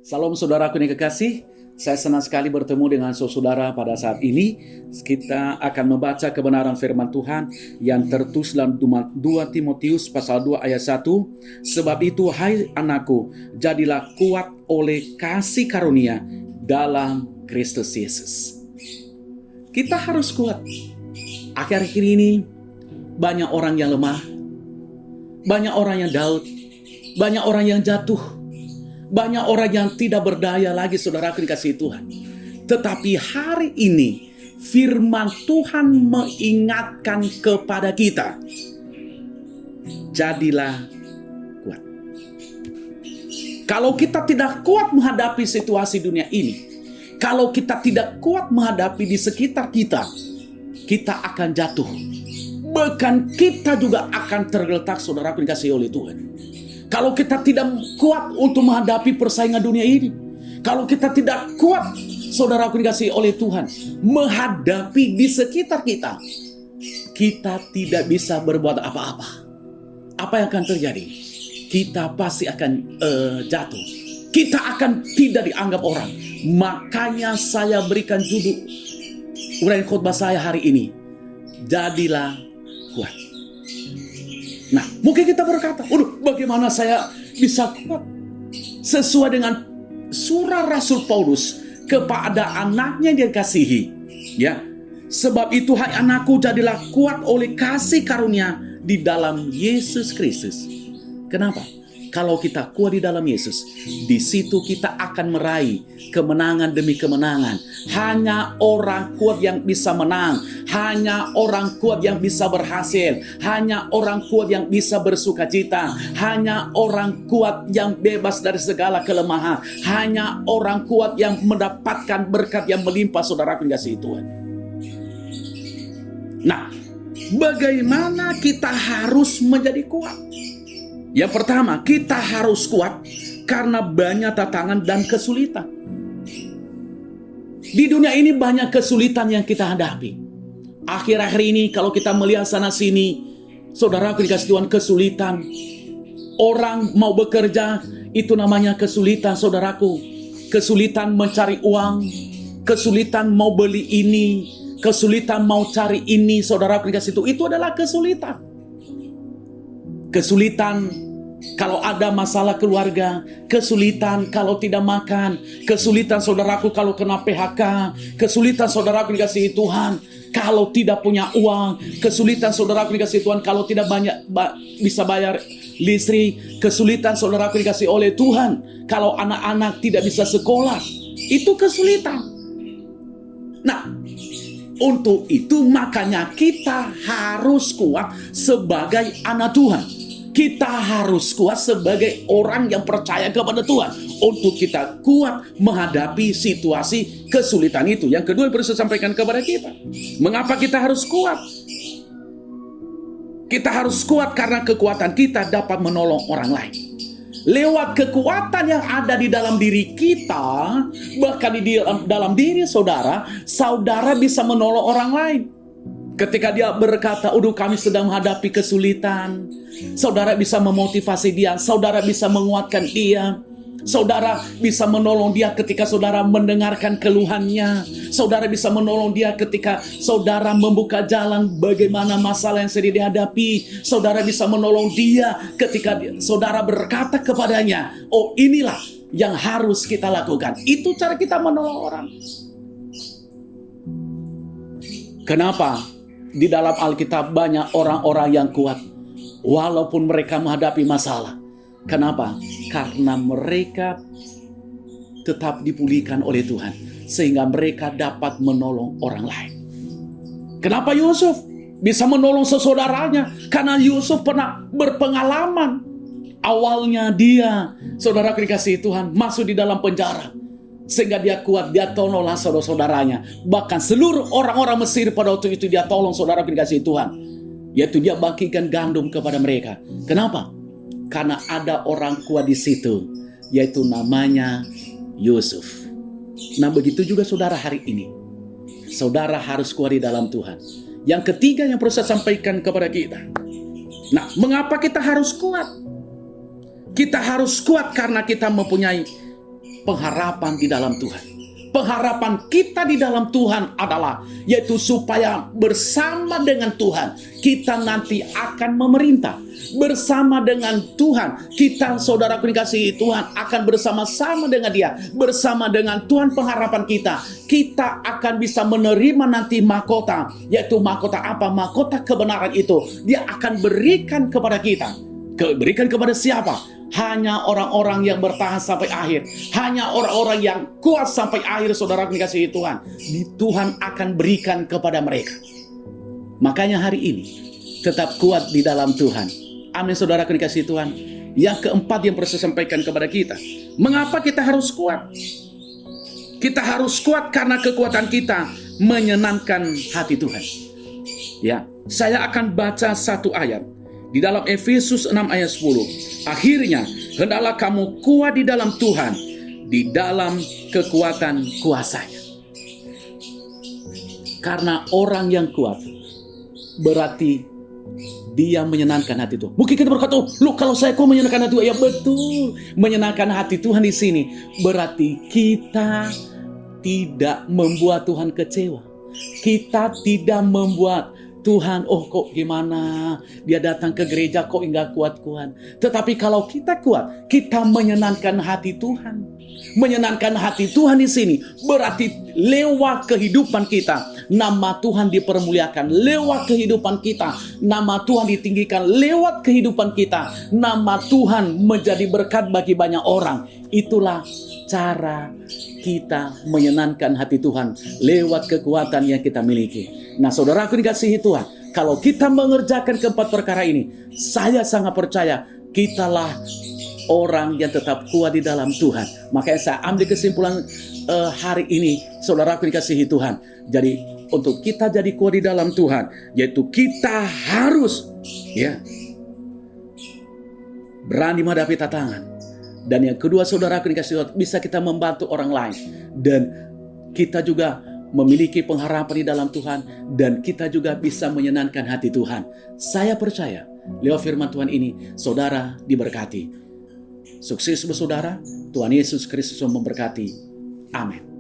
Salam saudaraku yang kekasih, saya senang sekali bertemu dengan saudara pada saat ini. Kita akan membaca kebenaran firman Tuhan yang tertulis dalam 2 Timotius pasal 2 ayat 1. Sebab itu, hai anakku, jadilah kuat oleh kasih karunia dalam Kristus Yesus. Kita harus kuat. Akhir-akhir ini banyak orang yang lemah, banyak orang yang down, banyak orang yang jatuh, banyak orang yang tidak berdaya lagi, saudaraku dikasihi Tuhan. Tetapi hari ini firman Tuhan mengingatkan kepada kita, jadilah kuat. Kalau kita tidak kuat menghadapi situasi dunia ini, kalau kita tidak kuat menghadapi di sekitar kita, kita akan jatuh. Bahkan kita juga akan tergeletak, saudaraku dikasihi oleh Tuhan. Kalau kita tidak kuat untuk menghadapi persaingan dunia ini, kalau kita tidak kuat, saudaraku dikasihi oleh Tuhan, menghadapi di sekitar kita, kita tidak bisa berbuat apa-apa. Apa yang akan terjadi? Kita pasti akan jatuh. Kita akan tidak dianggap orang. Makanya saya berikan judul uraian khotbah saya hari ini, jadilah kuat. Nah, mungkin kita berkata, bagaimana saya bisa kuat? Sesuai dengan surah Rasul Paulus kepada anaknya yang dikasihi. Ya, sebab itu hai anakku, jadilah kuat oleh kasih karunia di dalam Yesus Kristus. Kenapa? Kalau kita kuat di dalam Yesus, di situ kita akan meraih kemenangan demi kemenangan. Hanya orang kuat yang bisa menang, hanya orang kuat yang bisa berhasil, hanya orang kuat yang bisa bersukacita, hanya orang kuat yang bebas dari segala kelemahan, hanya orang kuat yang mendapatkan berkat yang melimpah, saudaraku yang dikasihi Tuhan. Nah, bagaimana kita harus menjadi kuat? Yang pertama, kita harus kuat karena banyak tantangan dan kesulitan. Di dunia ini banyak kesulitan yang kita hadapi. Akhir-akhir ini kalau kita melihat sana sini, saudaraku dikasihi Tuhan, kesulitan. Orang mau bekerja, itu namanya kesulitan, saudaraku. Kesulitan mencari uang, kesulitan mau beli ini, kesulitan mau cari ini, saudaraku dikasihi Tuhan, itu adalah kesulitan. Kesulitan kalau ada masalah keluarga, kesulitan kalau tidak makan, kesulitan saudaraku kalau kena PHK, kesulitan saudaraku dikasihi Tuhan kalau tidak punya uang, kesulitan saudaraku dikasihi Tuhan kalau tidak banyak bisa bayar listrik, kesulitan saudaraku dikasihi oleh Tuhan kalau anak-anak tidak bisa sekolah. Itu kesulitan. Nah, untuk itu makanya kita harus kuat sebagai anak Tuhan. Kita harus kuat sebagai orang yang percaya kepada Tuhan. Untuk kita kuat menghadapi situasi kesulitan itu. Yang kedua yang perlu saya sampaikan kepada kita, mengapa kita harus kuat? Kita harus kuat karena kekuatan kita dapat menolong orang lain. Lewat kekuatan yang ada di dalam diri kita, bahkan di dalam diri saudara, saudara bisa menolong orang lain. Ketika dia berkata, kami sedang menghadapi kesulitan, saudara bisa memotivasi dia, saudara bisa menguatkan dia, saudara bisa menolong dia ketika saudara mendengarkan keluhannya, saudara bisa menolong dia ketika saudara membuka jalan bagaimana masalah yang sedang dihadapi, saudara bisa menolong dia ketika saudara berkata kepadanya, inilah yang harus kita lakukan. Itu cara kita menolong orang. Kenapa? Di dalam Alkitab banyak orang-orang yang kuat walaupun mereka menghadapi masalah. Kenapa? Karena mereka tetap dipulihkan oleh Tuhan sehingga mereka dapat menolong orang lain. Kenapa Yusuf bisa menolong saudaranya? Karena Yusuf pernah berpengalaman. Awalnya dia, saudara dikasihi Tuhan, masuk di dalam penjara. Sehingga dia kuat, dia tolonglah saudara-saudaranya. Bahkan seluruh orang-orang Mesir pada waktu itu dia tolong, saudara dikasihi Tuhan. Yaitu dia bagikan gandum kepada mereka. Kenapa? Karena ada orang kuat di situ, yaitu namanya Yusuf. Nah, begitu juga saudara hari ini. Saudara harus kuat di dalam Tuhan. Yang ketiga yang perlu saya sampaikan kepada kita. Nah, mengapa kita harus kuat? Kita harus kuat karena kita mempunyai pengharapan di dalam Tuhan. Pengharapan kita di dalam Tuhan adalah yaitu supaya bersama dengan Tuhan kita nanti akan memerintah. Bersama dengan Tuhan kita, saudaraku dikasihi Tuhan, akan bersama-sama dengan Dia. Bersama dengan Tuhan pengharapan kita akan bisa menerima nanti mahkota. Yaitu mahkota apa? Mahkota kebenaran itu Dia akan berikan kepada kita. Berikan kepada siapa? Hanya orang-orang yang bertahan sampai akhir. Hanya orang-orang yang kuat sampai akhir, saudara dikasihi Tuhan. Tuhan akan berikan kepada mereka. Makanya hari ini tetap kuat di dalam Tuhan. Amin, saudara dikasihi Tuhan. Yang keempat yang perlu saya sampaikan kepada kita. Mengapa kita harus kuat? Kita harus kuat karena kekuatan kita menyenangkan hati Tuhan. Ya, saya akan baca satu ayat. Di dalam Efesus 6 ayat 10. Akhirnya, hendaklah kamu kuat di dalam Tuhan, di dalam kekuatan kuasa-Nya. Karena orang yang kuat, berarti dia menyenangkan hati Tuhan. Mungkin kita berkata, loh kalau saya kok menyenangkan hati Tuhan? Ya betul, menyenangkan hati Tuhan di sini berarti kita tidak membuat Tuhan kecewa. Kita tidak membuat Tuhan, oh kok gimana? Dia datang ke gereja kok enggak kuat-kuat. Tetapi kalau kita kuat, kita menyenangkan hati Tuhan. Menyenangkan hati Tuhan di sini berarti lewat kehidupan kita nama Tuhan dipermuliakan. Lewat kehidupan kita nama Tuhan ditinggikan. Lewat kehidupan kita nama Tuhan menjadi berkat bagi banyak orang. Itulah cara kita menyenangkan hati Tuhan lewat kekuatan yang kita miliki. Nah, saudaraku dikasihi Tuhan, kalau kita mengerjakan keempat perkara ini, saya sangat percaya kitalah orang yang tetap kuat di dalam Tuhan. Makanya saya ambil kesimpulan hari ini, saudaraku dikasihi Tuhan. Jadi untuk kita jadi kuat di dalam Tuhan, yaitu kita harus berani menghadapi tantangan. Dan yang kedua, saudaraku dikasihi Tuhan, bisa kita membantu orang lain. Dan kita juga memiliki pengharapan di dalam Tuhan, dan kita juga bisa menyenangkan hati Tuhan. Saya percaya lewat firman Tuhan ini saudara diberkati. Sukses saudara, Tuhan Yesus Kristus memberkati. Amin.